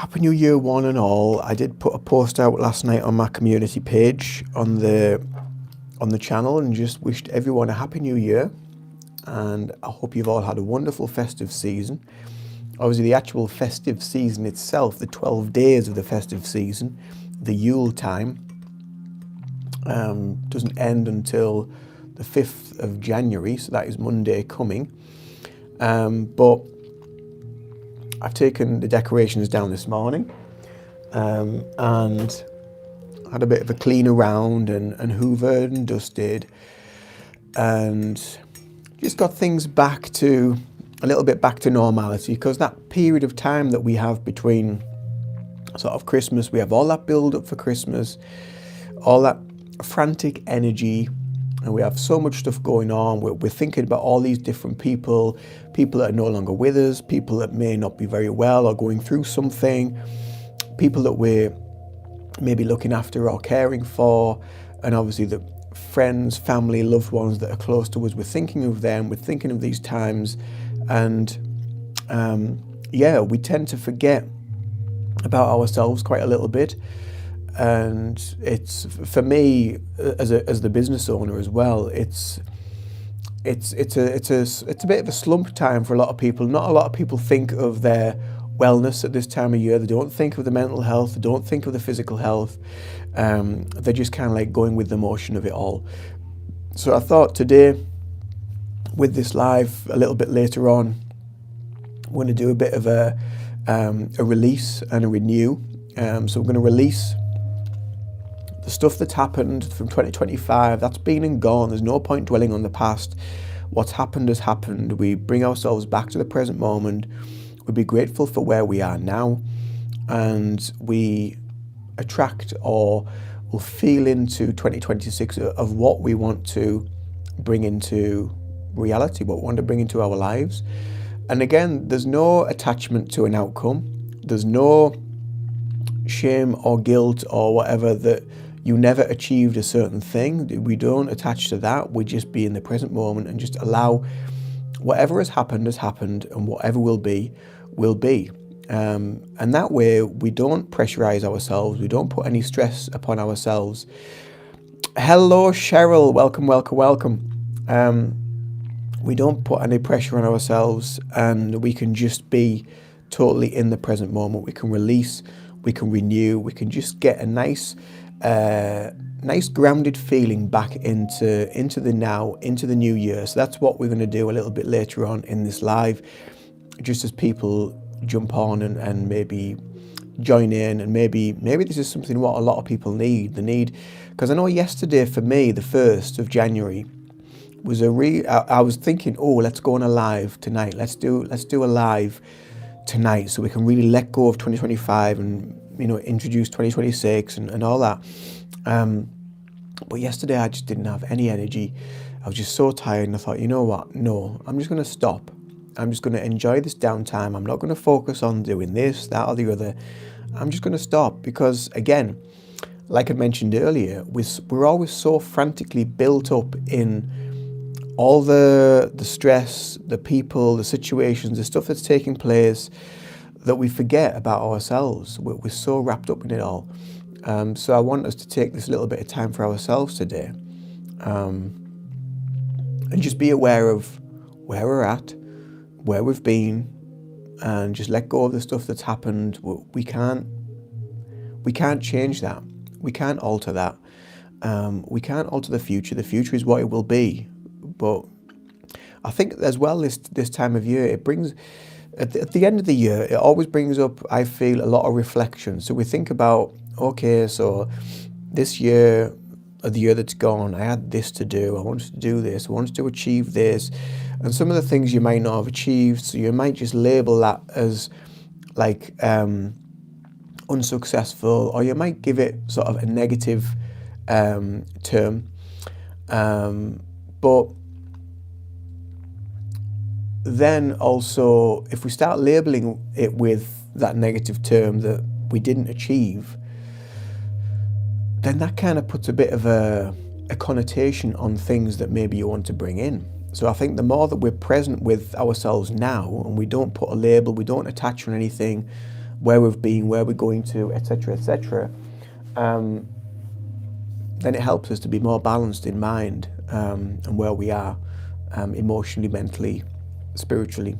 Happy New Year, one and all. I did put a post out last night on my community page on the channel and just wished everyone a Happy New Year. And I hope you've all had a wonderful festive season. Obviously, the actual festive season itself, the 12 days of the festive season, the Yule time, doesn't end until the 5th of January, so that is Monday coming. But I've taken the decorations down this morning and had a bit of a clean around and hoovered and dusted and just got things back to a little bit back to normality, because that period of time that we have between sort of Christmas, we have all that build up for Christmas, all that frantic energy, and we have so much stuff going on. We're thinking about all these different people that are no longer with us, people that may not be very well or going through something, people that we're maybe looking after or caring for, and obviously the friends, family, loved ones that are close to us. We're thinking of them, we're thinking of these times, and we tend to forget about ourselves quite a little bit. And it's, for me as the business owner as well, it's a bit of a slump time for a lot of people. Not a lot of people think of their wellness at this time of year. They don't think of the mental health, they don't think of the physical health. They're just kind of like going with the motion of it all. So I thought today, with this live a little bit later on, I'm going to do a bit of a release and a renew. So we're going to release the stuff that's happened from 2025. That's been and gone. There's no point dwelling on the past. What's happened has happened. We bring ourselves back to the present moment. We be grateful for where we are now, and we attract or will feel into 2026 of what we want to bring into reality, what we want to bring into our lives. And again, there's no attachment to an outcome. There's no shame or guilt or whatever that you never achieved a certain thing. We don't attach to that. We just be in the present moment and just allow whatever has happened, and whatever will be, will be. And that way we don't pressurize ourselves. We don't put any stress upon ourselves. Hello, Cheryl. Welcome. We don't put any pressure on ourselves, and we can just be totally in the present moment. We can release, we can renew, we can just get a nice grounded feeling back into the now, into the new year. So that's what we're going to do a little bit later on in this live, just as people jump on and maybe join in, and maybe this is something what a lot of people need. They need, because I know yesterday for me, the 1st of January, was I was thinking, oh, let's go on a live tonight. Let's do a live tonight so we can really let go of 2025 and introduce 2026 and all that. But yesterday I just didn't have any energy. I was just so tired, and I thought, you know what? No, I'm just going to stop. I'm just going to enjoy this downtime. I'm not going to focus on doing this, that, or the other. I'm just going to stop, because again, like I mentioned earlier, we're always so frantically built up in all the stress, the people, the situations, the stuff that's taking place, that we forget about ourselves. We're so wrapped up in it all. So I want us to take this little bit of time for ourselves today, and just be aware of where we're at, where we've been, and just let go of the stuff that's happened. We can't change that. We can't alter that. We can't alter the future. The future is what it will be. But I think as well, this time of year, it brings, at the end of the year, it always brings up, I feel, a lot of reflection. So we think about, okay, so this year, or the year that's gone, I had this to do, I wanted to do this, I wanted to achieve this, and some of the things you might not have achieved, so you might just label that as like unsuccessful, or you might give it sort of a negative term. But then also, if we start labeling it with that negative term that we didn't achieve, then that kind of puts a bit of a connotation on things that maybe you want to bring in. So I think the more that we're present with ourselves now, and we don't put a label, we don't attach on anything, where we've been, where we're going to, etc., etc., then it helps us to be more balanced in mind, and where we are, emotionally, mentally, spiritually.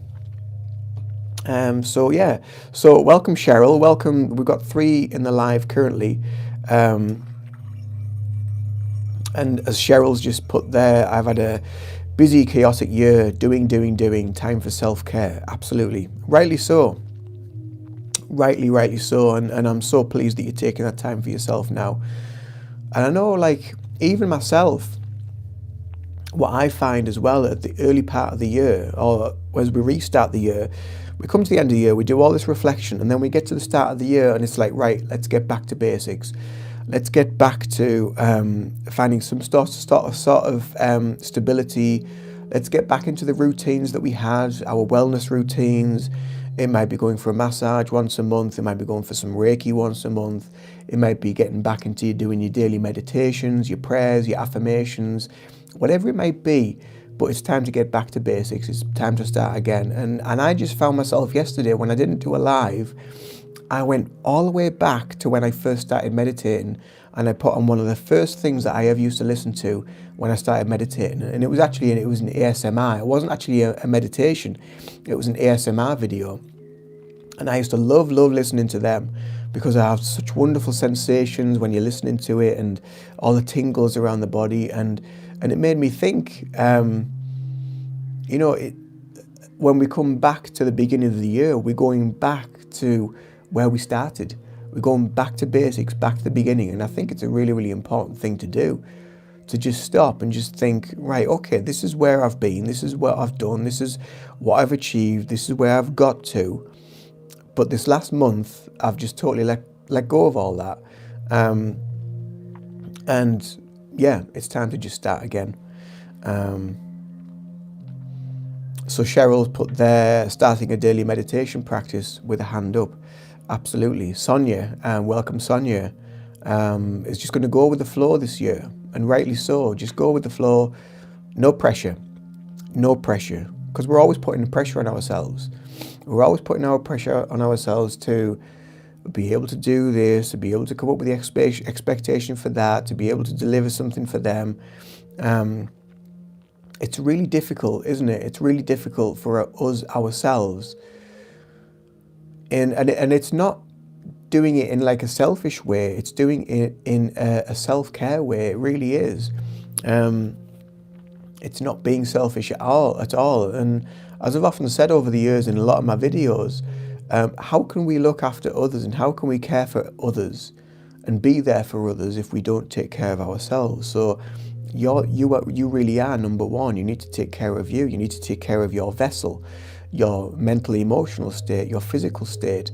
So welcome Cheryl, welcome. We've got 3 in the live currently, and as Cheryl's just put there, I've had a busy, chaotic year, doing, time for self-care. Absolutely, rightly so, rightly so, and I'm so pleased that you're taking that time for yourself now. And I know, like, even myself, what I find as well at the early part of the year, or as we restart the year, we come to the end of the year, we do all this reflection, and then we get to the start of the year, and it's like, right, let's get back to basics. Let's get back to finding some sort of stability. Let's get back into the routines that we had, our wellness routines. It might be going for a massage once a month. It might be going for some Reiki once a month. It might be getting back into doing your daily meditations, your prayers, your affirmations, whatever it might be. But it's time to get back to basics. It's time to start again. And I just found myself yesterday, when I didn't do a live, I went all the way back to when I first started meditating, and I put on one of the first things that I ever used to listen to when I started meditating. And it was an ASMR. It wasn't actually a meditation. It was an ASMR video. And I used to love listening to them, because I have such wonderful sensations when you're listening to it, and all the tingles around the body. And it made me think, when we come back to the beginning of the year, we're going back to where we started. We're going back to basics, back to the beginning. And I think it's a really, really important thing to do, to just stop and just think, right, okay, this is where I've been, this is what I've done, this is what I've achieved, this is where I've got to. But this last month, I've just totally let go of all that. And yeah, it's time to just start again. So Cheryl's put there, starting a daily meditation practice with a hand up. Absolutely. Sonia, welcome Sonia, is just going to go with the flow this year, and rightly so. Just go with the flow. No pressure, because we're always putting pressure on ourselves. We're always putting our pressure on ourselves to be able to do this, to be able to come up with the expectation for that, to be able to deliver something for them. It's really difficult, isn't it? It's really difficult for us ourselves. And it's not doing it in like a selfish way. It's doing it in a self-care way. It really is. It's not being selfish at all. And as I've often said over the years in a lot of my videos, how can we look after others, and how can we care for others and be there for others if we don't take care of ourselves? So you really are number one. You need to take care of you. You need to take care of your vessel, your mental, emotional state, your physical state,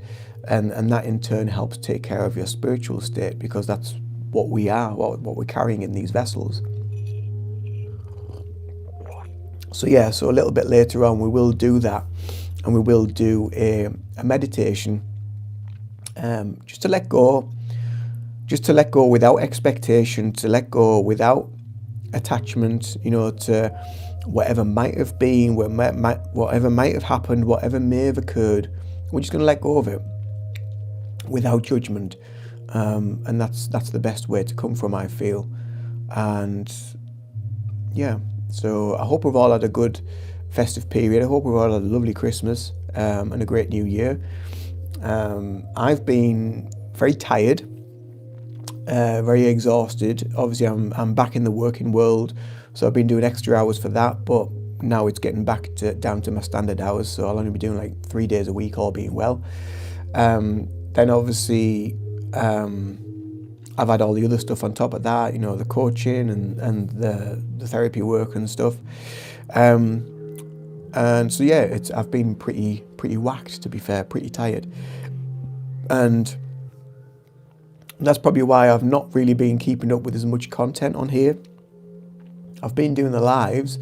and that in turn helps take care of your spiritual state, because that's what we are, what we're carrying in these vessels. So a little bit later on we will do that, and we will do a meditation, just to let go without expectation, to let go without attachment, to whatever might have been, whatever might have happened, whatever may have occurred. We're just going to let go of it without judgment, and that's the best way to come from, I feel. And yeah, so I hope we've all had a good festive period. I hope we've all had a lovely Christmas and a great New Year. I've been very tired, very exhausted. Obviously, I'm back in the working world, so I've been doing extra hours for that, but now it's getting back down to my standard hours, so I'll only be doing like 3 days a week, all being well. Then obviously, I've had all the other stuff on top of that, the coaching and the therapy work and stuff. And so yeah, I've been pretty whacked, to be fair, pretty tired. And that's probably why I've not really been keeping up with as much content on here. I've been doing the lives,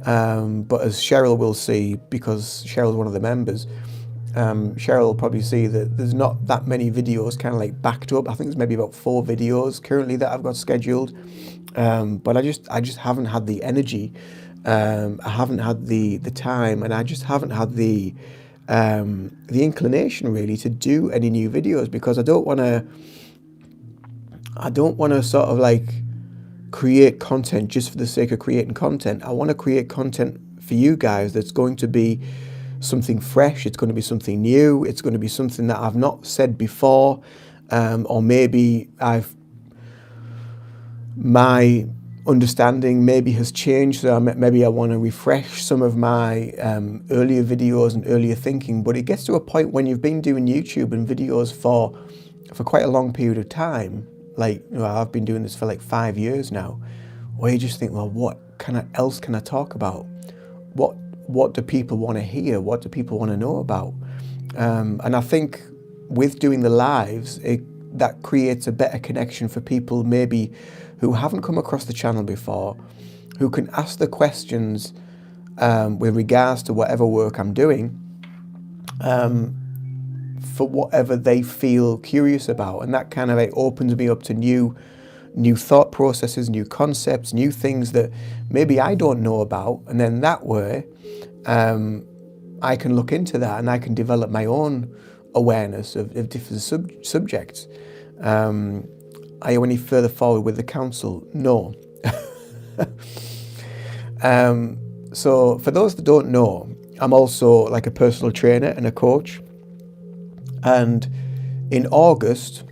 but as Cheryl will see, because Cheryl's one of the members, Cheryl will probably see that there's not that many videos kind of like backed up. I think there's maybe about 4 videos currently that I've got scheduled, but I just haven't had the energy, I haven't had the time, and I just haven't had the the inclination really to do any new videos, because I don't want to sort of like create content just for the sake of creating content. I want to create content for you guys that's going to be something fresh. It's going to be something new. It's going to be something that I've not said before, or maybe my understanding maybe has changed, so maybe I want to refresh some of my earlier videos and earlier thinking. But it gets to a point when you've been doing YouTube and videos for quite a long period of time, like, you know, I've been doing this for like 5 years now, where you just think, well, what else can I talk about? What do people want to hear? What do people want to know about? And I think with doing the lives, that creates a better connection for people maybe who haven't come across the channel before, who can ask the questions with regards to whatever work I'm doing, for whatever they feel curious about. And that kind of like opens me up to new thought processes, new concepts, new things that maybe I don't know about. And then that way, I can look into that and I can develop my own awareness of different subjects. Are you any further forward with the council? No. So for those that don't know, I'm also like a personal trainer and a coach. And in August,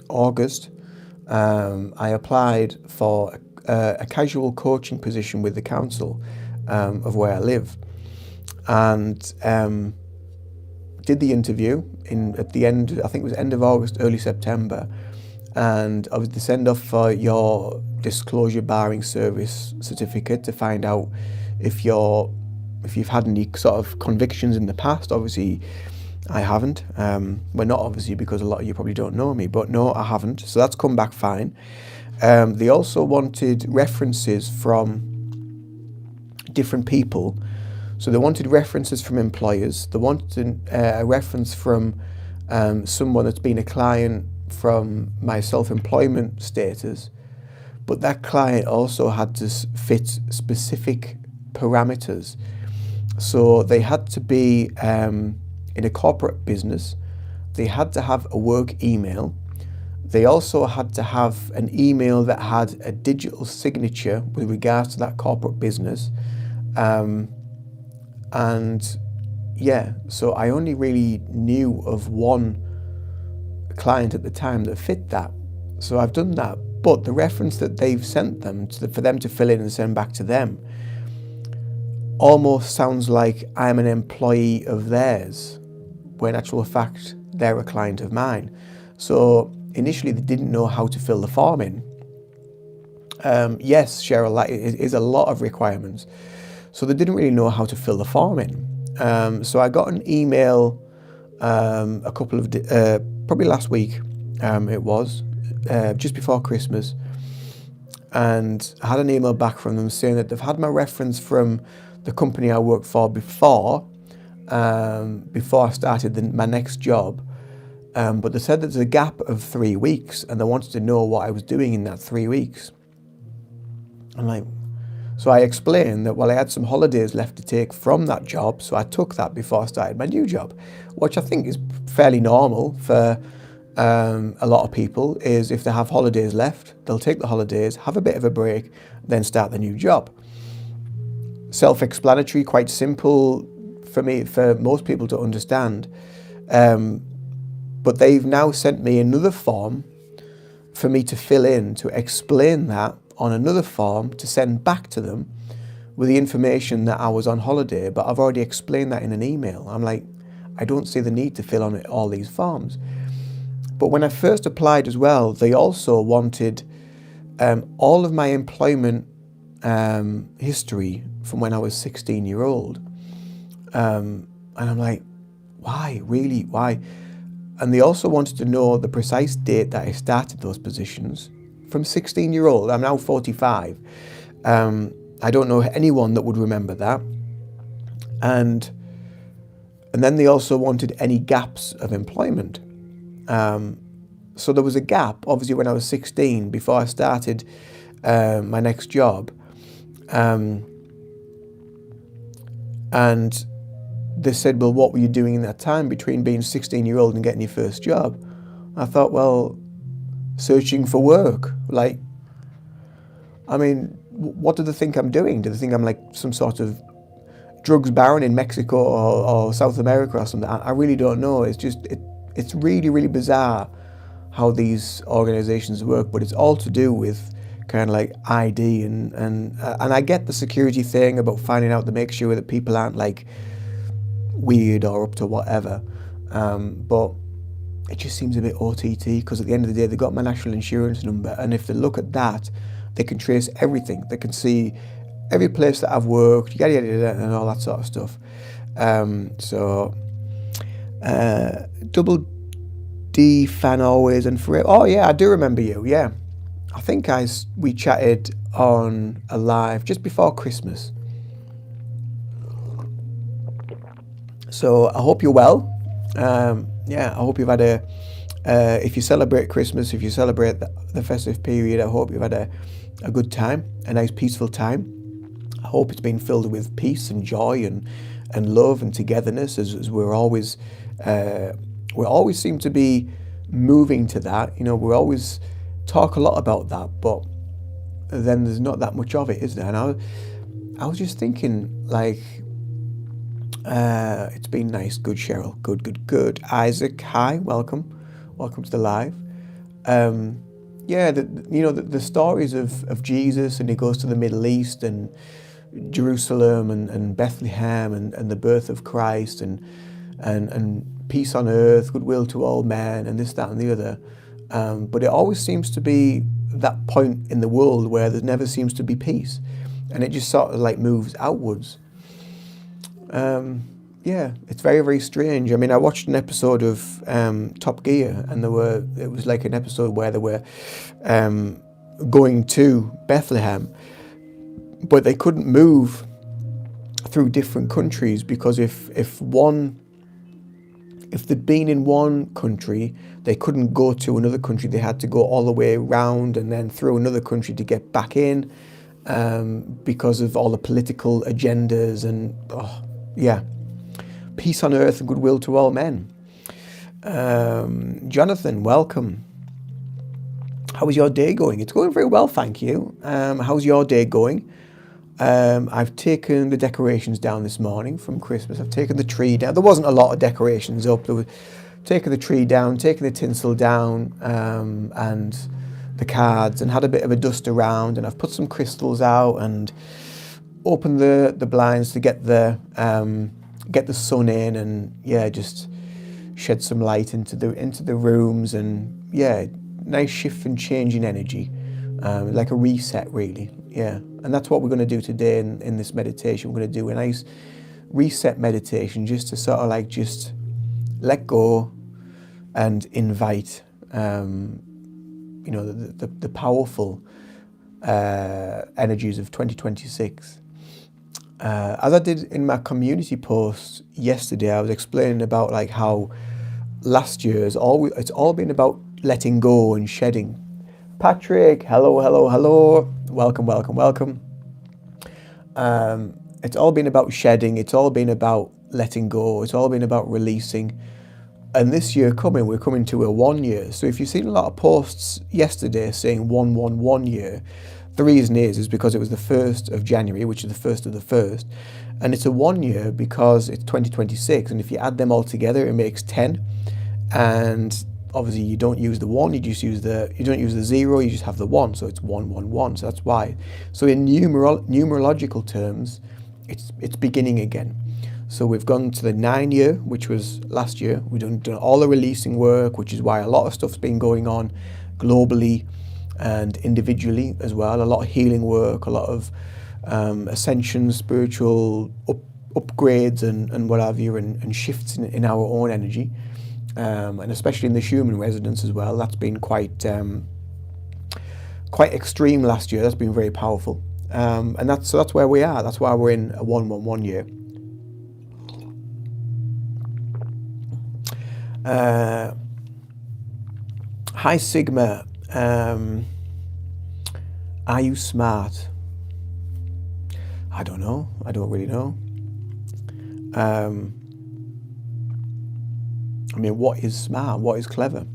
I applied for a casual coaching position with the council of where I live, and did the interview at the end. I think it was end of August, early September, and I was to send off for your disclosure barring service certificate to find out if you've had any sort of convictions in the past. Obviously, I haven't. Well, not obviously, because a lot of you probably don't know me, but no, I haven't. So that's come back fine. They also wanted references from different people. So they wanted references from employers. They wanted a reference from someone that's been a client from my self-employment status. But that client also had to fit specific parameters. So they had to be in a corporate business. They had to have a work email. They also had to have an email that had a digital signature with regards to that corporate business. And yeah, so I only really knew of one client at the time that fit that. So I've done that. But the reference that they've sent them for them to fill in and send back to them almost sounds like I'm an employee of theirs, when in actual fact they're a client of mine. So initially they didn't know how to fill the form in. Yes, Cheryl, that is a lot of requirements. So they didn't really know how to fill the form in. So I got an email a couple of probably last week. It was just before Christmas, and I had an email back from them saying that they've had my reference from the company I worked for before I started my next job, but they said there's a gap of 3 weeks, and they wanted to know what I was doing in that 3 weeks. So I explained that, well, I had some holidays left to take from that job, so I took that before I started my new job, which I think is fairly normal for a lot of people. Is if they have holidays left, they'll take the holidays, have a bit of a break, then start the new job. Self-explanatory, quite simple for most people to understand. But they've now sent me another form for me to fill in, to explain that on another form to send back to them with the information that I was on holiday, but I've already explained that in an email. I'm like, I don't see the need to fill on all these forms. But when I first applied as well, they also wanted all of my employment history from when I was 16-year-old. And I'm like, why? Really? Why? And they also wanted to know the precise date that I started those positions. From 16-year-old, I'm now 45. I don't know anyone that would remember that. And then they also wanted any gaps of employment. So there was a gap, obviously, when I was 16, before I started my next job. And they said, well, what were you doing in that time between being 16-year-old and getting your first job? I thought, well, searching for work. Like, I mean, what do they think I'm doing? Do they think I'm like some sort of drugs baron in Mexico or South America or something? I really don't know. It's just, it's really, really bizarre how these organizations work, but it's all to do with kind of like ID and I get the security thing about finding out to make sure that people aren't like weird or up to whatever, but it just seems a bit OTT, because at the end of the day, they got my national insurance number, and if they look at that, they can trace everything. They can see every place that I've worked, yada yada yada, and all that sort of stuff. Double D fan always and forever. Oh yeah, I do remember you. Yeah, I think we chatted on a live just before Christmas. So I hope you're well. Yeah, I hope you've had if you celebrate Christmas, if you celebrate the festive period, I hope you've had a good time, a nice peaceful time. I hope it's been filled with peace and joy and love and togetherness, as we always seem to be moving to that. You know, we always talk a lot about that, but then there's not that much of it, is there? And I was just thinking, like, it's been nice. Good, Cheryl. Good. Isaac, hi, welcome to the live. Yeah, the stories of Jesus, and he goes to the Middle East and Jerusalem and Bethlehem and the birth of Christ and peace on earth, goodwill to all men, and this, that, and the other. But it always seems to be that point in the world where there never seems to be peace, and it just sort of like moves outwards. Yeah, it's very, very strange. I mean, I watched an episode of Top Gear, and it was like an episode where they were going to Bethlehem, but they couldn't move through different countries, because if they'd been in one country, they couldn't go to another country. They had to go all the way around and then through another country to get back in, because of all the political agendas and yeah. Peace on earth and goodwill to all men. Jonathan, welcome. How is your day going? It's going very well, thank you. How's your day going? I've taken the decorations down this morning from Christmas. I've taken the tree down. There wasn't a lot of decorations up. Taken the tree down, taken the tinsel down, and the cards, and had a bit of a dust around, and I've put some crystals out and opened the blinds to get the sun in, and yeah, just shed some light into the rooms, and yeah, nice shift and change in energy, like a reset, really. Yeah, and that's what we're going to do today in this meditation. We're going to do a nice reset meditation, just to sort of like just let go and invite the powerful energies of 2026. As I did in my community post yesterday, I was explaining about like how last year it's all been about letting go and shedding. Patrick, hello. Welcome. It's all been about shedding. It's all been about letting go. It's all been about releasing. And this year we're coming to a 1 year. So if you've seen a lot of posts yesterday saying 1 year, the reason is because it was the 1st of January, which is the 1st of the 1st. And it's a 1 year because it's 2026. And if you add them all together, it makes 10. And obviously you don't use the 1, you don't use the 0, you just have the 1. So it's 1. So that's why. So in numerological terms, it's beginning again. So we've gone to the 9 year, which was last year. We've done all the releasing work, which is why a lot of stuff's been going on globally and individually as well. A lot of healing work, a lot of ascension, spiritual upgrades and what have you, and shifts in our own energy, and especially in the human resonance as well. That's been quite extreme last year. That's been very powerful, and that's where we are. That's why we're in a 1 year. Hi Sigma. Are you smart? I don't know. I don't really know. I mean, what is smart? What is clever?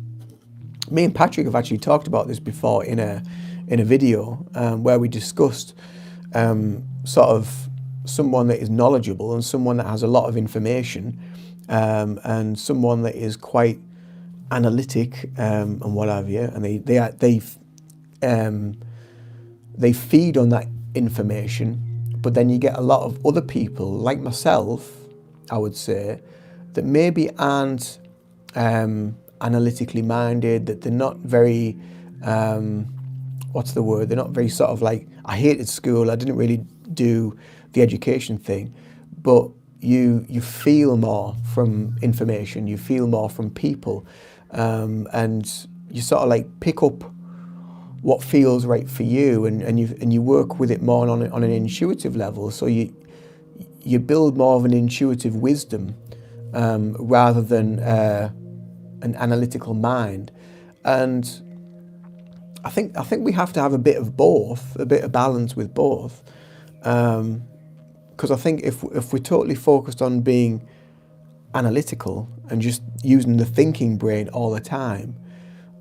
Me and Patrick have actually talked about this before in a video where we discussed sort of someone that is knowledgeable and someone that has a lot of information, and someone that is quite analytic and what have you, and they feed on that information. But then you get a lot of other people like myself, I would say, that maybe aren't analytically minded, that they're not very what's the word? They're not very sort of like, I hated school, I didn't really do the education thing, but you feel more from information, you feel more from people, and you sort of like pick up what feels right for you, and you work with it more on an intuitive level. So you build more of an intuitive wisdom rather than an analytical mind. And I think we have to have a bit of both, a bit of balance with both, because I think if we're totally focused on being analytical and just using the thinking brain all the time,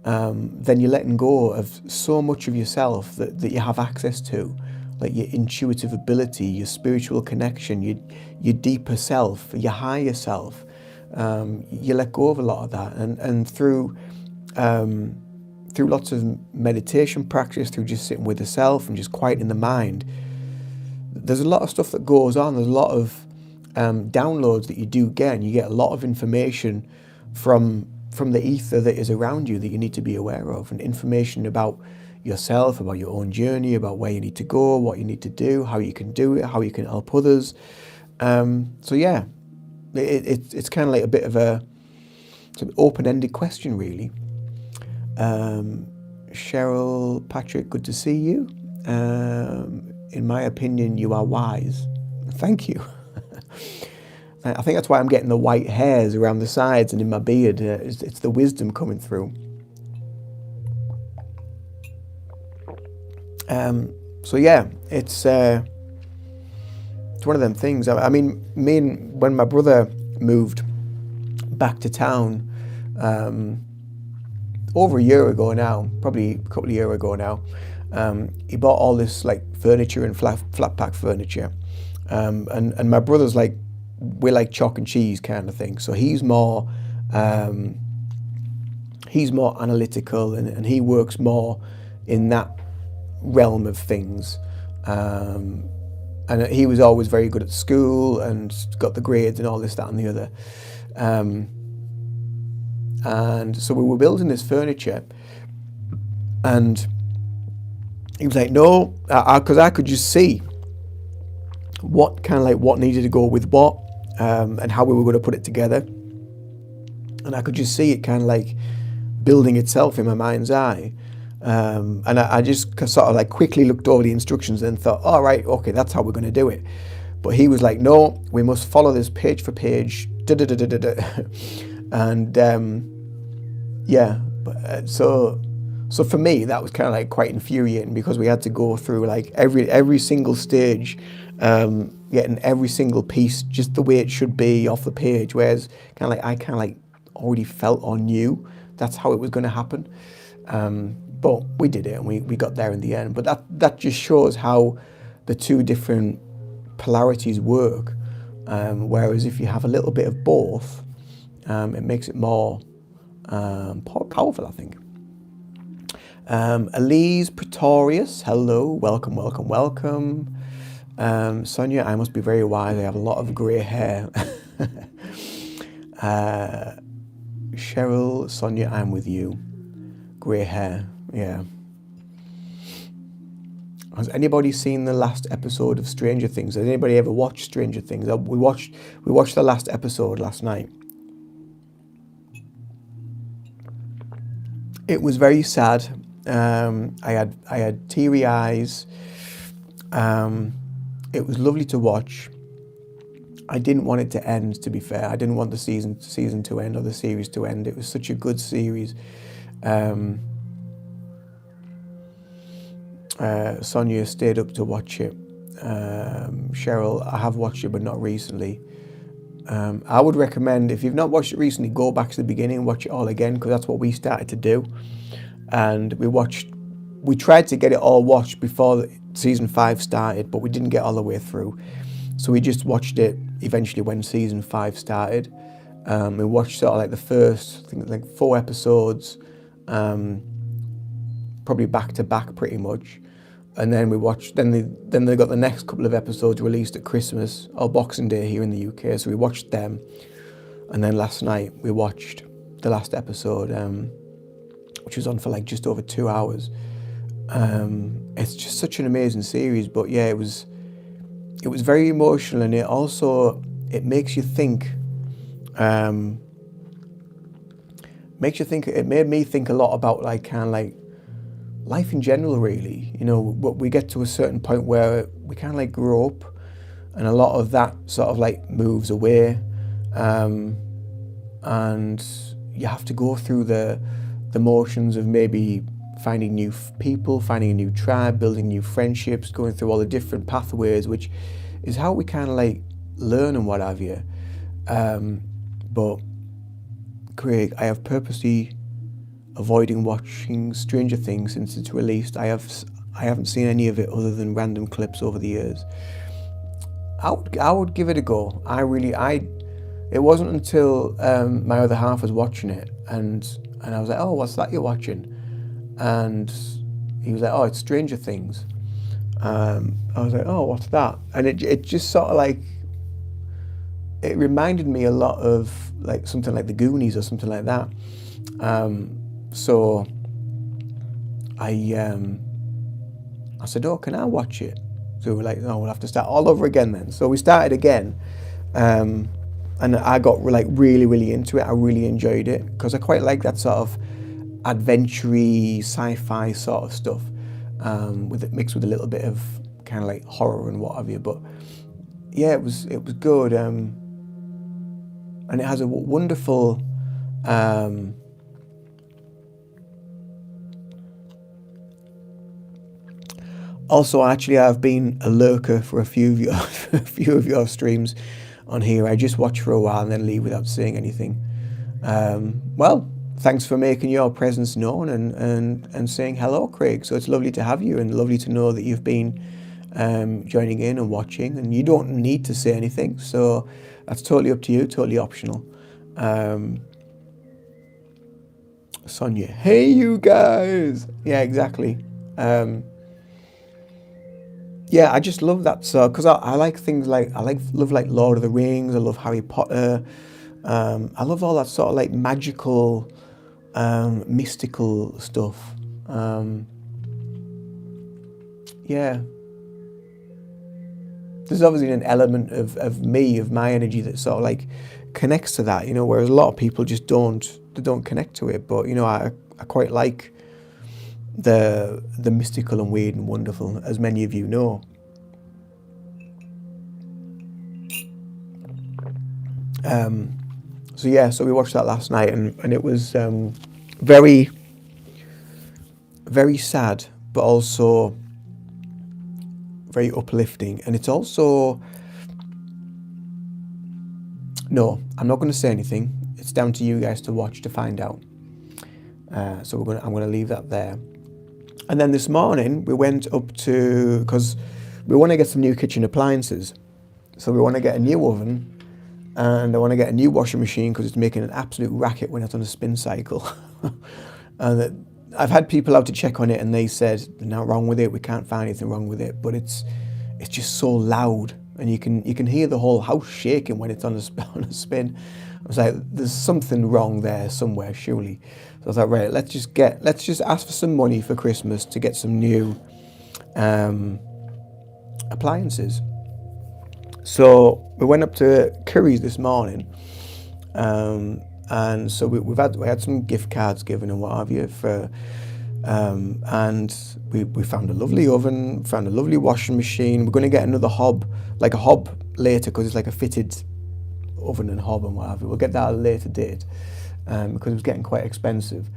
then you're letting go of so much of yourself that you have access to, like your intuitive ability, your spiritual connection, your deeper self, your higher self. You let go of a lot of that, and through lots of meditation practice, through just sitting with the self and just quieting the mind, there's a lot of stuff that goes on. There's a lot of downloads that you do get, and you get a lot of information from the ether that is around you that you need to be aware of, and information about yourself, about your own journey, about where you need to go, what you need to do, how you can do it, how you can help others. So yeah, it's kind of like a bit of it's an open-ended question, really. Cheryl, Patrick, good to see you. In my opinion, you are wise. Thank you. I think that's why I'm getting the white hairs around the sides and in my beard. It's the wisdom coming through. So yeah, it's one of them things. I mean, when my brother moved back to town over a year ago now, probably a couple of years ago now, he bought all this like furniture and flat pack furniture, and my brother's like, we're like chalk and cheese kind of thing. So he's more analytical, and he works more in that realm of things. And he was always very good at school and got the grades and all this, that, and the other. And so we were building this furniture, and he was like, no, because I could just see what needed to go with what, and how we were going to put it together. And I could just see it kind of like building itself in my mind's eye. And I just sort of like quickly looked over the instructions and thought, all right, okay, that's how we're going to do it. But he was like, no, we must follow this page for page. And yeah, so for me, that was kind of like quite infuriating, because we had to go through like every single stage, getting every single piece just the way it should be off the page. Whereas I already felt or knew that's how it was going to happen. But we did it, and we got there in the end. But that just shows how the two different polarities work. Whereas if you have a little bit of both, it makes it more powerful, I think. Elise Pretorius, hello, welcome. Sonia, I must be very wise, I have a lot of grey hair. Cheryl, Sonia, I'm with you. Grey hair, yeah. Has anybody seen the last episode of Stranger Things? Has anybody ever watched Stranger Things? We watched the last episode last night. It was very sad. I had teary eyes. It was lovely to watch. I didn't want it to end, to be fair. I didn't want the season to end, or the series to end. It was such a good series. Sonia stayed up to watch it. Cheryl, I have watched it, but not recently. I would recommend, if you've not watched it recently, go back to the beginning and watch it all again, because that's what we started to do. And we tried to get it all watched before season 5 started, but we didn't get all the way through. So we just watched it eventually when season 5 started. We watched sort of like the first, I think, like 4 episodes, probably back to back pretty much. And then we watched, then they got the next couple of episodes released at Christmas or Boxing Day here in the UK. So we watched them. And then last night we watched the last episode, which was on for like just over 2 hours. It's just such an amazing series, but yeah, it was very emotional, and it makes you think. It made me think a lot about like kind of like life in general, really. You know, we get to a certain point where we kind of like grow up, and a lot of that sort of like moves away, and you have to go through the motions of maybe finding new people, finding a new tribe, building new friendships, going through all the different pathways, which is how we kind of like learn and what have you. But Craig, I have purposely avoiding watching Stranger Things since it's released. I haven't seen any of it other than random clips over the years. I would give it a go. It wasn't until my other half was watching it, and I was like, oh, what's that you're watching? And he was like, oh, it's Stranger Things. I was like, oh, what's that? And it just sort of like, it reminded me a lot of like something like The Goonies or something like that. So I said, oh, can I watch it? So we're like, no, we'll have to start all over again then. So we started again, and I got like really, really into it. I really enjoyed it because I quite like that sort of adventure-y, sci-fi sort of stuff, with it mixed with a little bit of kind of like horror and what have you. But yeah, it was good, and it has a wonderful. Also, actually, I've been a lurker for a few of your streams on here. I just watch for a while and then leave without saying anything. Well, thanks for making your presence known and saying hello, Craig. So it's lovely to have you, and lovely to know that you've been joining in and watching. And you don't need to say anything, so that's totally up to you, totally optional. Sonia, hey you guys. Yeah, exactly. Yeah, I just love that, so because I like things like love like Lord of the Rings. I love Harry Potter. I love all that sort of like magical, mystical stuff. Yeah, there's obviously an element of my energy that sort of like connects to that, you know, whereas a lot of people just don't connect to it. But you know, I quite like the mystical and weird and wonderful, as many of you know. So yeah, so we watched that last night, and it was very, very sad, but also very uplifting. And it's also, no, I'm not going to say anything. It's down to you guys to watch to find out. So I'm going to leave that there. And then this morning we went up to, because we want to get some new kitchen appliances. So we want to get a new oven, and I want to get a new washing machine because it's making an absolute racket when it's on a spin cycle. And I've had people out to check on it, and they said there's nothing wrong with it. We can't find anything wrong with it, but it's just so loud, and you can hear the whole house shaking when it's on a spin. I was like, there's something wrong there somewhere, surely. So I was like, right, let's just ask for some money for Christmas to get some new appliances. So we went up to Curry's this morning, and so we had some gift cards given and what have you for, and we found a lovely oven, found a lovely washing machine. We're going to get another hob, like a hob later, because it's like a fitted oven and hob and what have you. We'll get that at a later date, because it was getting quite expensive.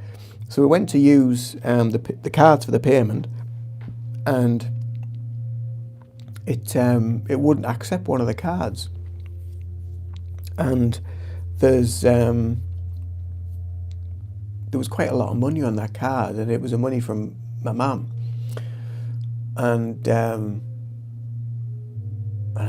So we went to use the cards for the payment, and it wouldn't accept one of the cards. and there was quite a lot of money on that card, and it was the money from my mum. And I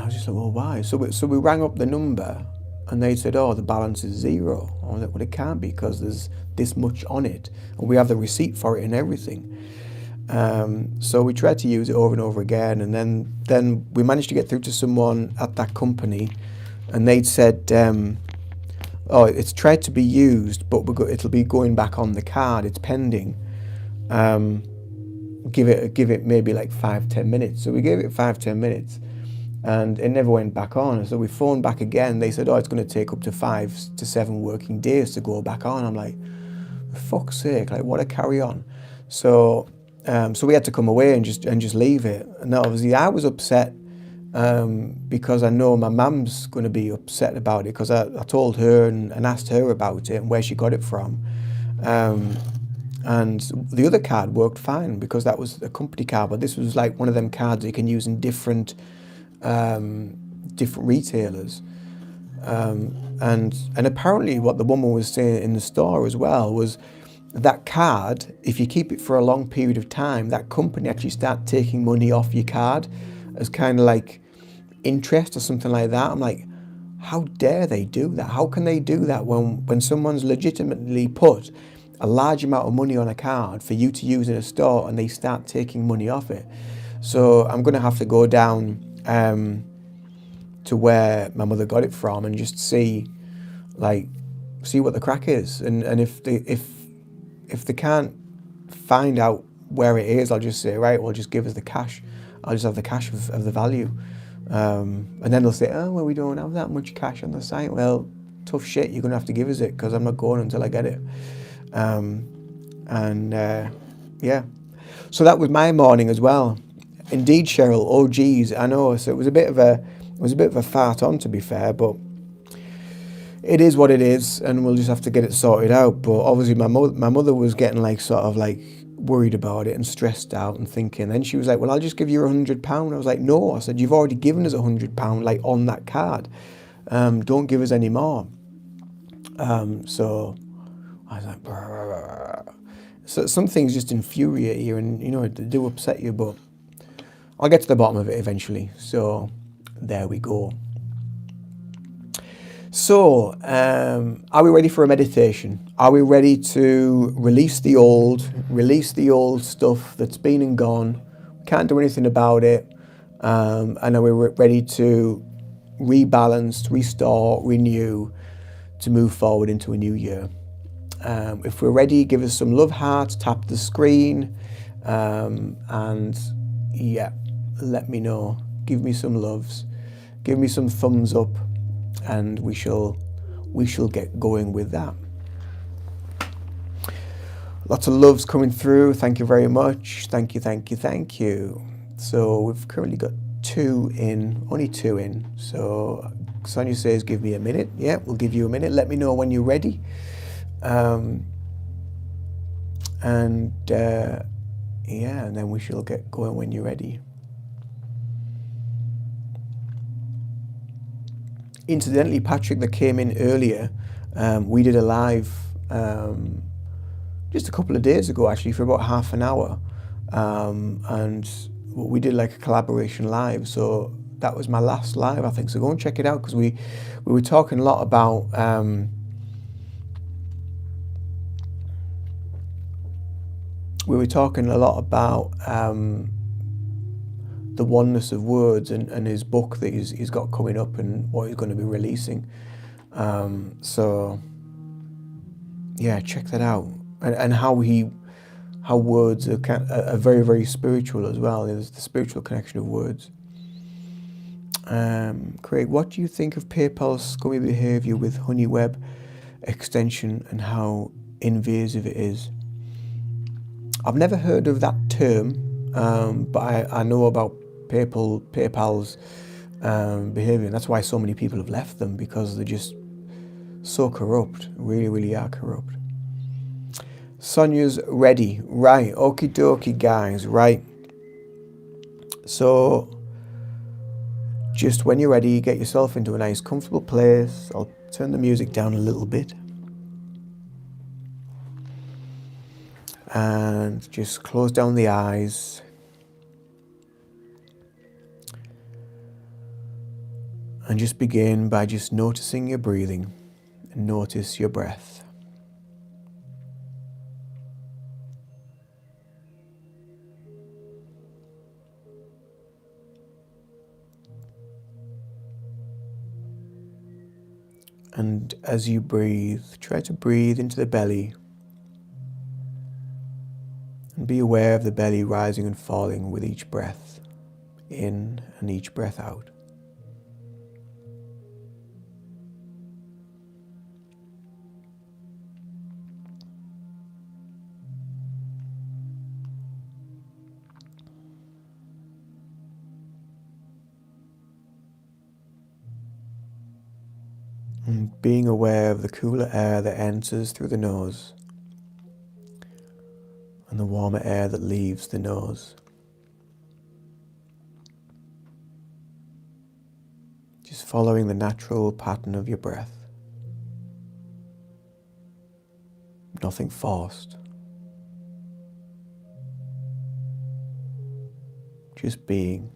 was just like, well, why? So we rang up the number, and they said, oh, the balance is zero. I was like, well, it can't be, because there's this much on it, and we have the receipt for it and everything. So we tried to use it over and over again, and then we managed to get through to someone at that company, and they'd said, oh, it's tried to be used, but it'll be going back on the card. It's pending. Give it maybe like 5-10 minutes. So we gave it 5-10 minutes, and it never went back on. So we phoned back again. They said, oh, it's going to take up to 5 to 7 working days to go back on. I'm like, for fuck's sake, like, what a carry on. So we had to come away and just leave it. And obviously I was upset, because I know my mum's going to be upset about it, because I told her and asked her about it and where she got it from. And the other card worked fine, because that was a company card, but this was like one of them cards that you can use in different retailers. And apparently what the woman was saying in the store as well was that card, if you keep it for a long period of time, that company actually start taking money off your card as kind of like interest or something like that. I'm like, how dare they do that? How can they do that when someone's legitimately put a large amount of money on a card for you to use in a store, and they start taking money off it? So I'm going to have to go down to where my mother got it from and just see what the crack is, and if they can't find out where it is, I'll just say, right, well, just give us the cash. I'll just have the cash of the value. And then they'll say, oh, well, we don't have that much cash on the site. Well, tough shit, you're going to have to give us it, because I'm not going until I get it. Yeah. So that was my morning as well. Indeed, Cheryl, oh geez, I know. So it was a bit of a fart on, to be fair, but it is what it is, and we'll just have to get it sorted out. But obviously my mother was getting like sort of like worried about it and stressed out and thinking. Then she was like, well, I'll just give you £100. I was like, no. I said, you've already given us £100 like on that card. Don't give us any more. So I was like, brr. So some things just infuriate you, and they do upset you, but I'll get to the bottom of it eventually. So there we go. So, are we ready for a meditation? Are we ready to release the old stuff that's been and gone? We can't do anything about it. And are we ready to rebalance, restore, renew, to move forward into a new year? If we're ready, give us some love hearts, tap the screen, and yeah, let me know. Give me some loves. Give me some thumbs up. And we shall get going with that. Lots of loves coming through. Thank you very much. Thank you. So we've currently got only two in. So Sonia says, give me a minute. Yeah, we'll give you a minute. Let me know when you're ready. And then we shall get going when you're ready. Incidentally, Patrick, that came in earlier, we did a live just a couple of days ago, actually, for about half an hour, and we did like a collaboration live. So that was my last live, I think. So go and check it out, because we were talking a lot about the oneness of words, and his book that he's got coming up, and what he's going to be releasing. So yeah, check that out, and how words are very, very spiritual as well. There's the spiritual connection of words. Craig, what do you think of PayPal's scummy behaviour with Honeyweb extension and how invasive it is? I've never heard of that term, but I know about PayPal's behaviour, and that's why so many people have left them, because they're just so corrupt. Really, really are corrupt. Sonia's ready. Right, okie dokie, guys. Right. So Just when you're ready, get yourself into a nice comfortable place. I'll turn the music down a little bit. And just close down the eyes. And just begin by just noticing your breathing and notice your breath. And as you breathe, try to breathe into the belly and be aware of the belly rising and falling with each breath in and each breath out. And being aware of the cooler air that enters through the nose and the warmer air that leaves the nose. Just following the natural pattern of your breath. Nothing forced. Just being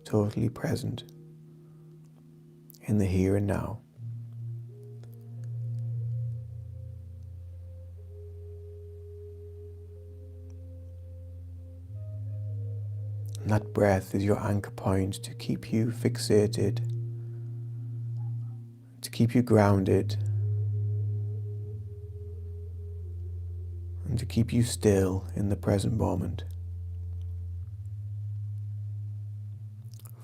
totally present in the here and now. And that breath is your anchor point to keep you fixated, to keep you grounded, and to keep you still in the present moment.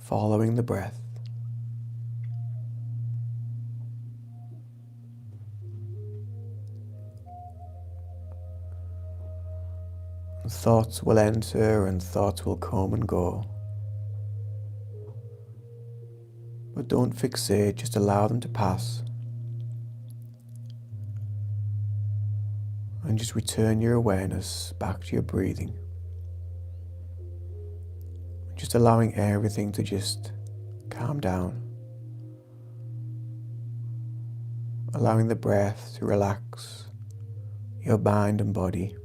Following the breath. And thoughts will enter and thoughts will come and go. But don't fixate, just allow them to pass. And just return your awareness back to your breathing. Just allowing everything to just calm down. Allowing the breath to relax your mind and body.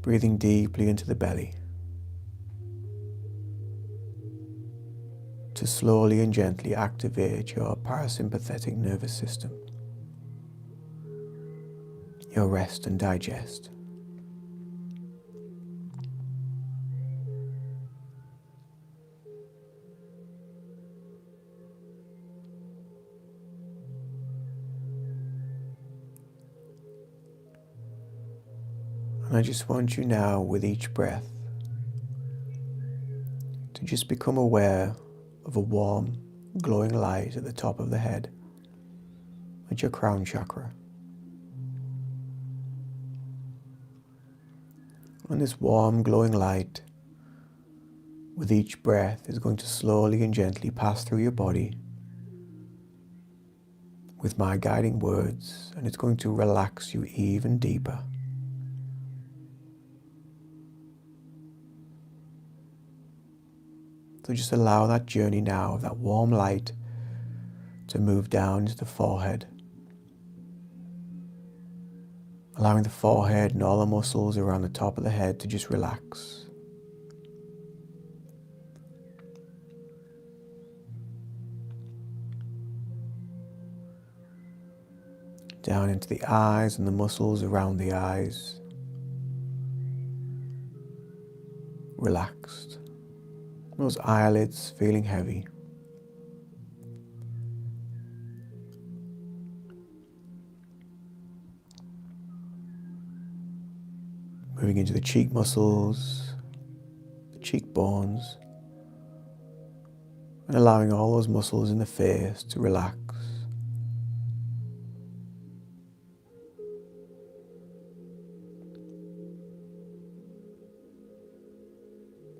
Breathing deeply into the belly. To slowly and gently activate your parasympathetic nervous system. Your rest and digest. And I just want you now, with each breath, to just become aware of a warm, glowing light at the top of the head, at your crown chakra. And this warm, glowing light, with each breath, is going to slowly and gently pass through your body with my guiding words, and it's going to relax you even deeper. So just allow that journey now of that warm light to move down into the forehead. Allowing the forehead and all the muscles around the top of the head to just relax. Down into the eyes and the muscles around the eyes. Relaxed. Those eyelids feeling heavy. Moving into the cheek muscles, the cheekbones, and allowing all those muscles in the face to relax.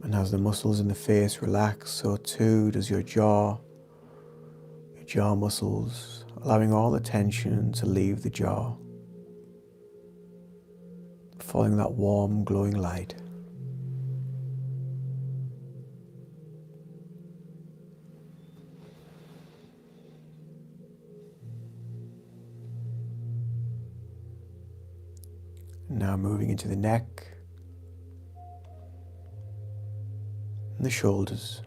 And as the muscles in the face relax, so too does your jaw muscles, allowing all the tension to leave the jaw, following that warm, glowing light. Now moving into the neck and the shoulders.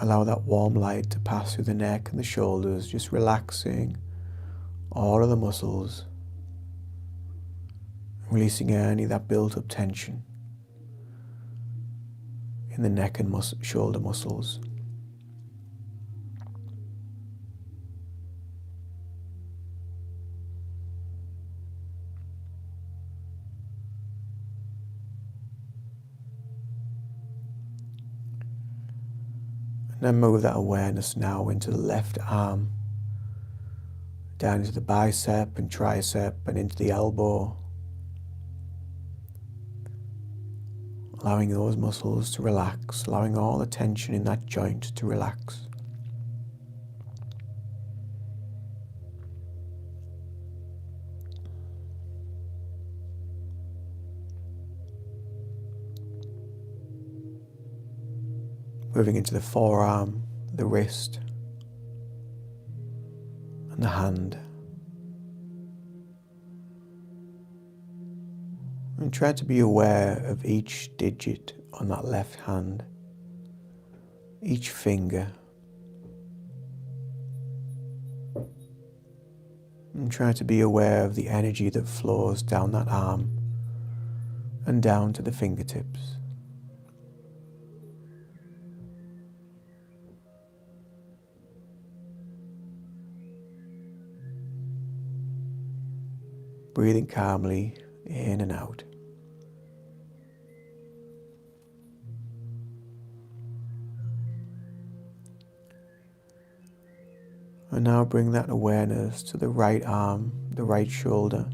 Allow that warm light to pass through the neck and the shoulders, just relaxing all of the muscles, releasing any of that built up tension in the neck and shoulder muscles. And then move that awareness now into the left arm, down into the bicep and tricep and into the elbow, allowing those muscles to relax, allowing all the tension in that joint to relax. Moving into the forearm, the wrist, and the hand. And try to be aware of each digit on that left hand, each finger. And try to be aware of the energy that flows down that arm and down to the fingertips. Breathing calmly in and out. And now bring that awareness to the right arm, the right shoulder.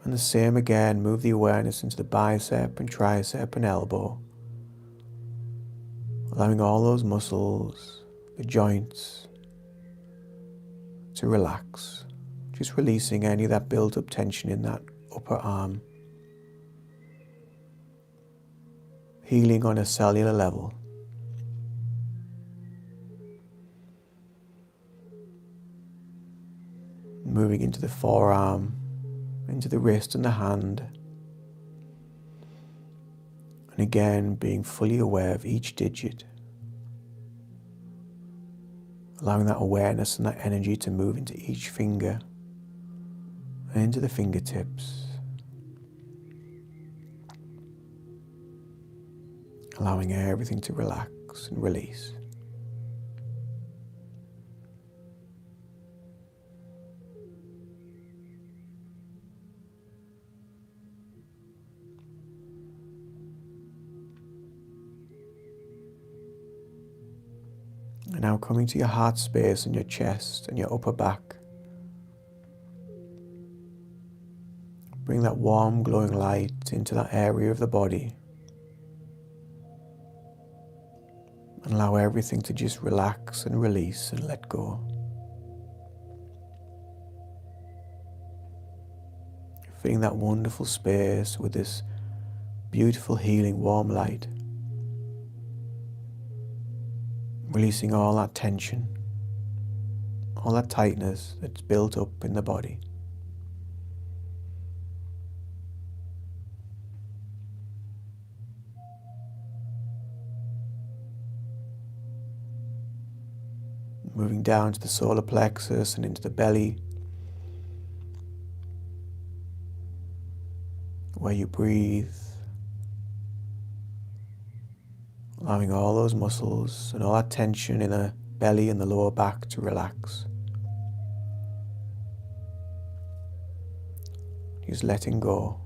And the same again, move the awareness into the bicep and tricep and elbow. Allowing all those muscles, the joints, to relax. Just releasing any of that built up tension in that upper arm. Healing on a cellular level. Moving into the forearm, into the wrist and the hand. And again, being fully aware of each digit. Allowing that awareness and that energy to move into each finger and into the fingertips. Allowing everything to relax and release. And now coming to your heart space and your chest and your upper back. Bring that warm glowing light into that area of the body. And allow everything to just relax and release and let go. Filling that wonderful space with this beautiful healing warm light. Releasing all that tension, all that tightness that's built up in the body. Moving down to the solar plexus and into the belly, where you breathe, allowing all those muscles and all that tension in the belly and the lower back to relax. Just letting go.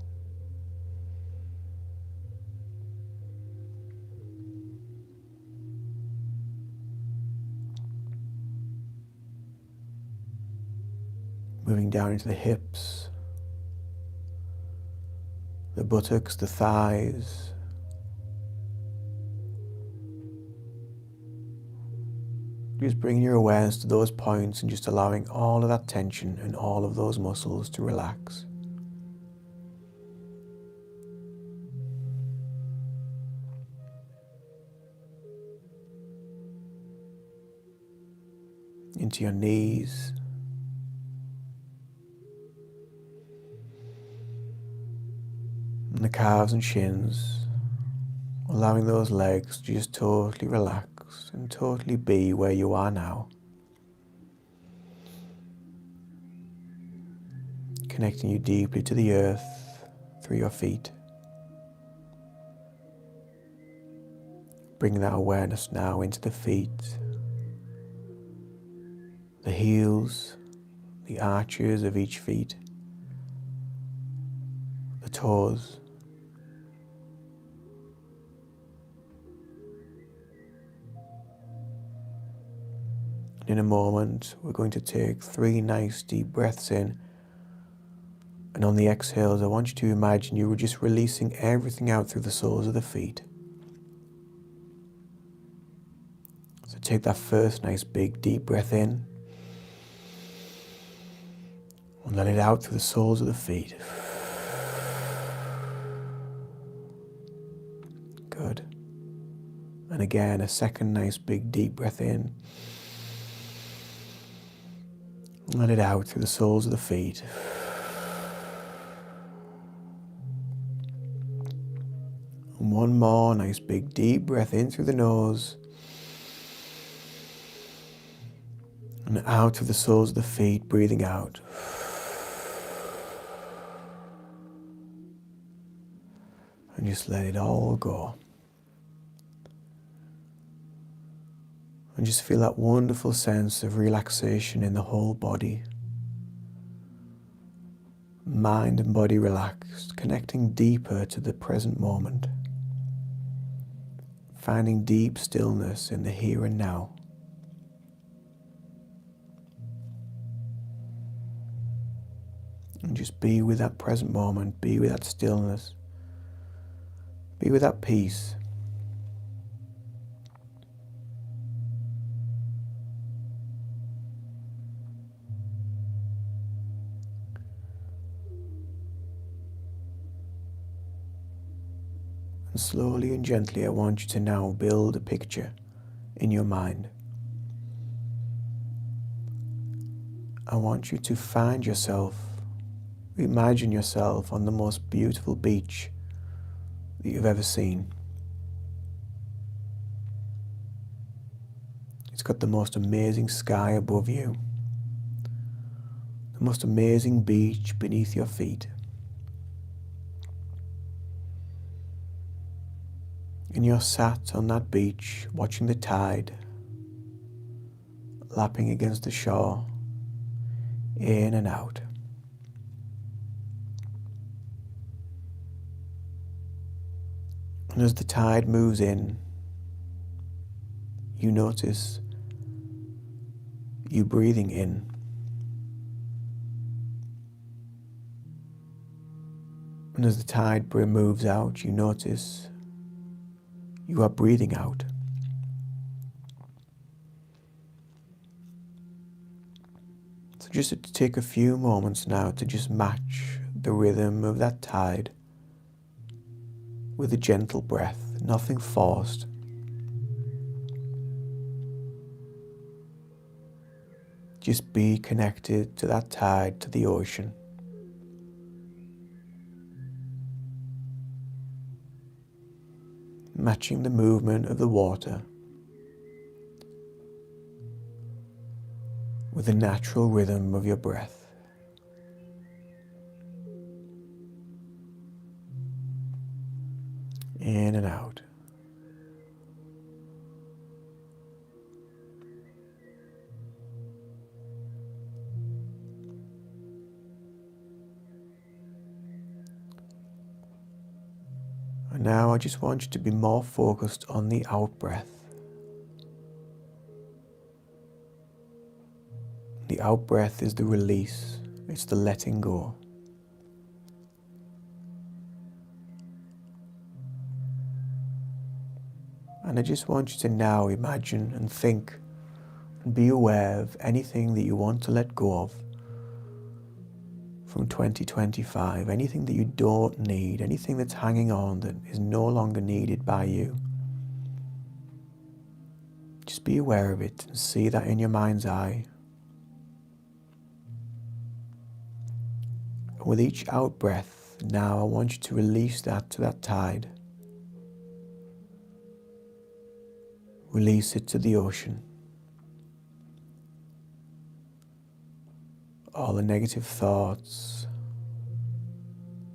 Moving down into the hips, the buttocks, the thighs. Just bringing your awareness to those points and just allowing all of that tension and all of those muscles to relax. into your knees, and the calves and shins, allowing those legs to just totally relax and totally be where you are now. Connecting you deeply to the earth through your feet. Bringing that awareness now into the feet, the heels, the arches of each feet, the toes. And in a moment, we're going to take 3 nice deep breaths in. And on the exhales, I want you to imagine you were just releasing everything out through the soles of the feet. So take that first nice big deep breath in. And let it out through the soles of the feet. Good. And again, a second nice big deep breath in. And let it out through the soles of the feet. And one more nice big deep breath in through the nose. And out through the soles of the feet, breathing out. And just let it all go. And just feel that wonderful sense of relaxation in the whole body. Mind and body relaxed, connecting deeper to the present moment. Finding deep stillness in the here and now. And just be with that present moment, be with that stillness, be with that peace. And slowly and gently, I want you to now build a picture in your mind. I want you to find yourself, imagine yourself on the most beautiful beach that you've ever seen. It's got the most amazing sky above you, the most amazing beach beneath your feet. And you're sat on that beach watching the tide lapping against the shore, in and out. And as the tide moves in, you notice you breathing in. And as the tide moves out, you notice you are breathing out. So just to take a few moments now to just match the rhythm of that tide with a gentle breath, nothing forced. Just be connected to that tide, to the ocean. Matching the movement of the water with the natural rhythm of your breath. In and out. And now I just want you to be more focused on the out breath. The out breath is the release, it's the letting go. And I just want you to now imagine and think and be aware of anything that you want to let go of from 2025, anything that you don't need, anything that's hanging on that is no longer needed by you. Just be aware of it and see that in your mind's eye. And with each out breath, now I want you to release that to that tide. Release it to the ocean. All the negative thoughts,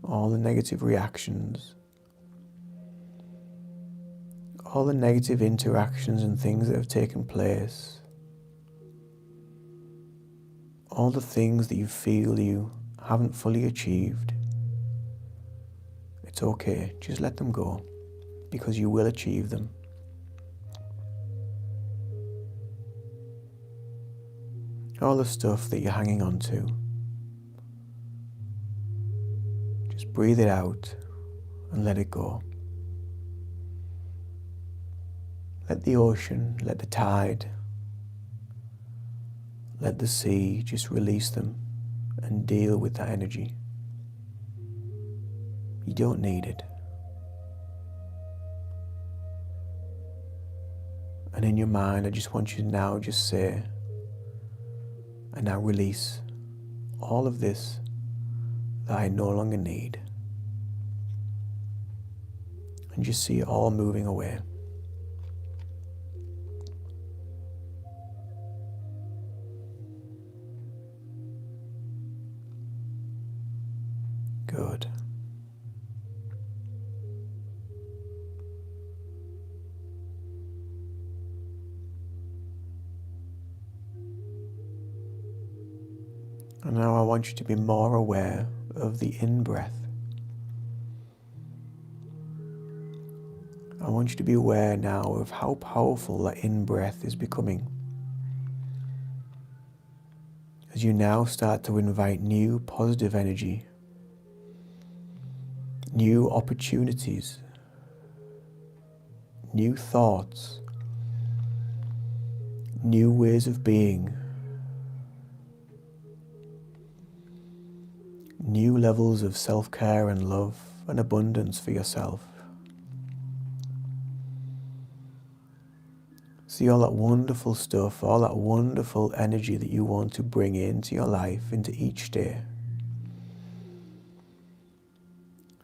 all the negative reactions, all the negative interactions and things that have taken place, all the things that you feel you haven't fully achieved. It's okay, just let them go, because you will achieve them. All the stuff that you're hanging on to, just breathe it out and let it go. Let the ocean, let the tide, let the sea just release them and deal with that energy. You don't need it. And in your mind, I just want you to now just say, I now release all of this that I no longer need. And just see it all moving away. Good. And now I want you to be more aware of the in-breath. I want you to be aware now of how powerful that in-breath is becoming. As you now start to invite new positive energy, new opportunities, new thoughts, new ways of being, new levels of self-care and love and abundance for yourself. See all that wonderful stuff, all that wonderful energy that you want to bring into your life, into each day.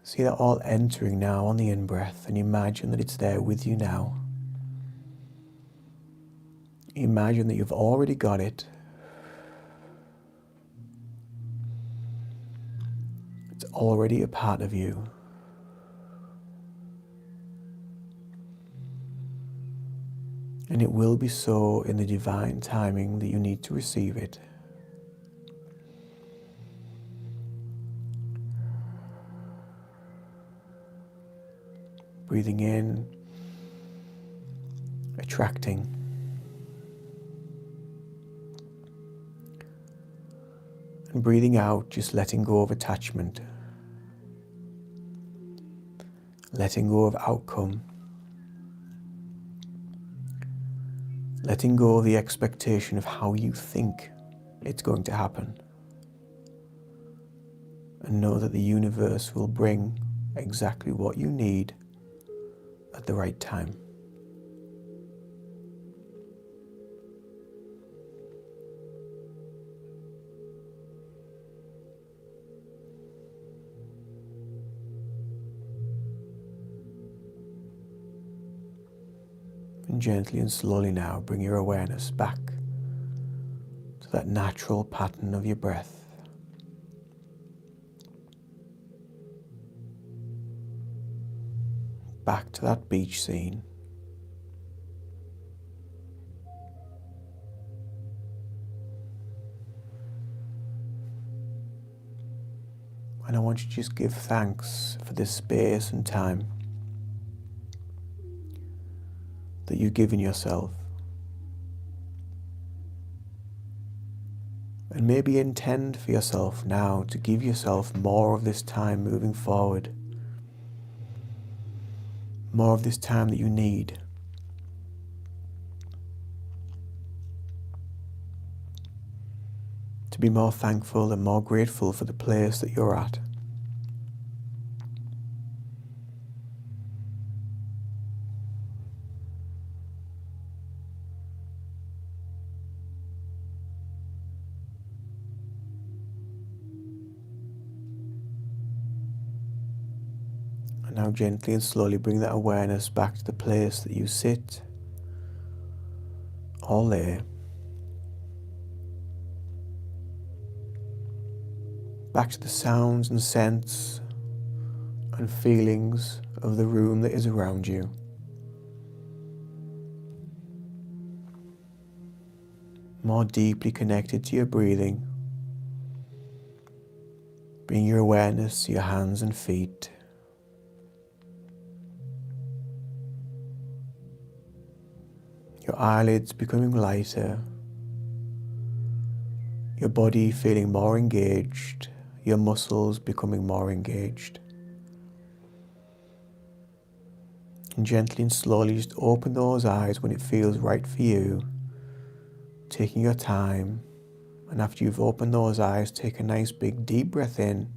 See that all entering now on the in-breath, and imagine that it's there with you now. Imagine that you've already got it. It's already a part of you. And it will be so in the divine timing that you need to receive it. Breathing in, attracting. And breathing out, just letting go of attachment. Letting go of outcome. Letting go of the expectation of how you think it's going to happen. And know that the universe will bring exactly what you need at the right time. And gently and slowly now bring your awareness back to that natural pattern of your breath. Back to that beach scene. And I want you to just give thanks for this space and time that you've given yourself. And maybe intend for yourself now to give yourself more of this time moving forward. More of this time that you need. To be more thankful and more grateful for the place that you're at. Now gently and slowly bring that awareness back to the place that you sit or lay. Back to the sounds and scents and feelings of the room that is around you. More deeply connected to your breathing. Bring your awareness to your hands and feet. Your eyelids becoming lighter. Your body feeling more engaged. Your muscles becoming more engaged. And gently and slowly just open those eyes when it feels right for you. Taking your time. And after you've opened those eyes, take a nice big deep breath in.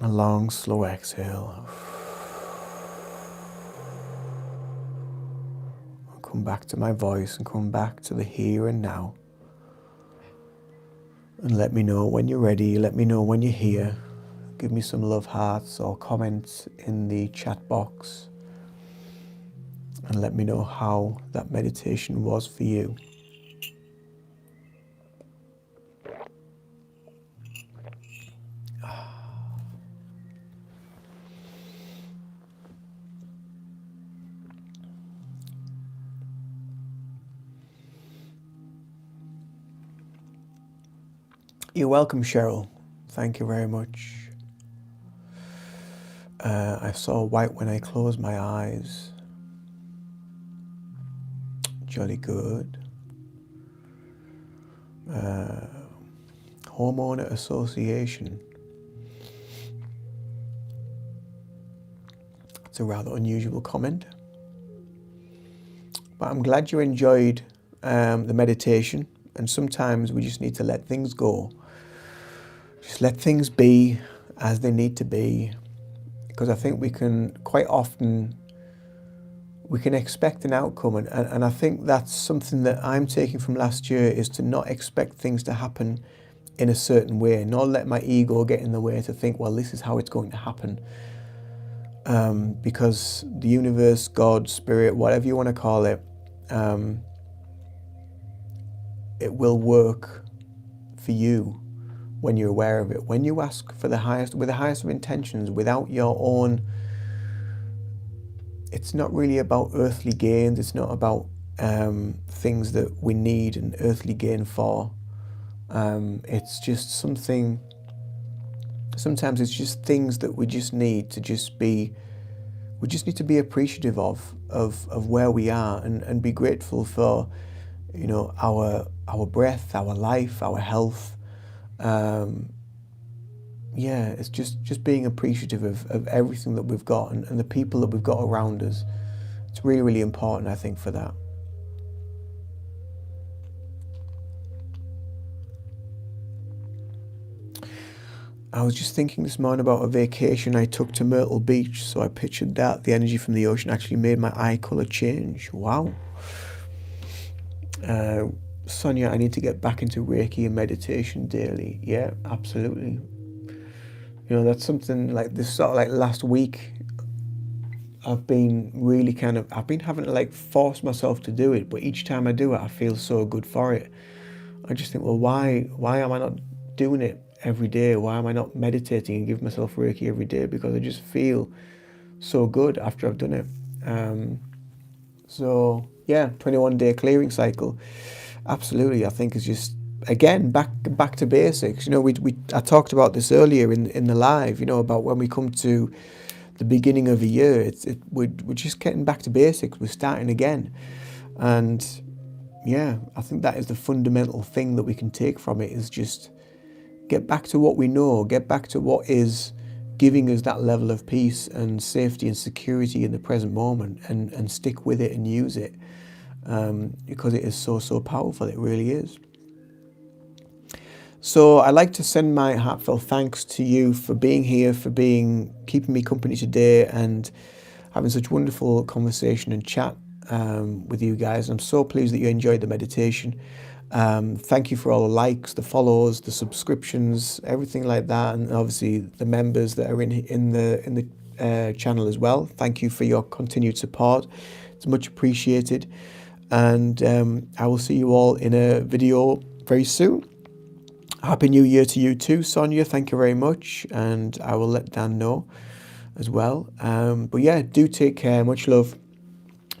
A long, slow exhale. I'll come back to my voice and come back to the here and now. And let me know when you're ready. Let me know when you're here. Give me some love hearts or comments in the chat box. And let me know how that meditation was for you. You're welcome, Cheryl. Thank you very much. I saw white when I closed my eyes. Jolly good. Hormone association. It's a rather unusual comment. But I'm glad you enjoyed the meditation. And sometimes we just need to let things go. Just let things be as they need to be. Because I think we can quite often, we can expect an outcome. And I think that's something that I'm taking from last year, is to not expect things to happen in a certain way. Not let my ego get in the way to think, well, this is how it's going to happen. Because the universe, God, spirit, whatever you want to call it, it will work for you when you're aware of it. When you ask for the highest, with the highest of intentions, without your own, it's not really about earthly gains. It's not about things that we need an earthly gain for. It's just something, sometimes it's just things that we just need to just be, we just need to be appreciative of where we are and be grateful for, you know, our breath, our life, our health. Yeah, it's just being appreciative of everything that we've got and the people that we've got around us. It's really, really important, I think, for that. I was just thinking this morning about a vacation I took to Myrtle Beach, so I pictured that. The energy from the ocean actually made my eye colour change. Wow. Sonia, I need to get back into Reiki and meditation daily. Yeah, absolutely. You know, that's something like this, sort of like last week, I've been really I've been having to like force myself to do it, but each time I do it, I feel so good for it. I just think, well, why am I not doing it every day? Why am I not meditating and giving myself Reiki every day? Because I just feel so good after I've done it. So yeah, 21-day clearing cycle. Absolutely, I think is just, again, back to basics. You know, I talked about this earlier in the live. You know, about when we come to the beginning of a year, we're just getting back to basics. We're starting again, and yeah, I think that is the fundamental thing that we can take from it, is just get back to what we know, get back to what is giving us that level of peace and safety and security in the present moment, and stick with it and use it. Because it is so powerful. It really is. So I'd like to send my heartfelt thanks to you for being here, for keeping me company today, and having such wonderful conversation and chat with you guys. I'm so pleased that you enjoyed the meditation. Thank you for all the likes, the follows, the subscriptions, everything like that, and obviously the members that are in the channel as well. Thank you for your continued support. It's much appreciated, and I will see you all in a video very soon. Happy New Year to you too, Sonia. Thank you very much, and I will let Dan know as well. But yeah, do take care. Much love.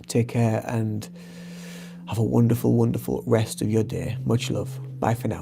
Take care and have a wonderful, wonderful rest of your day. Much love. Bye for now.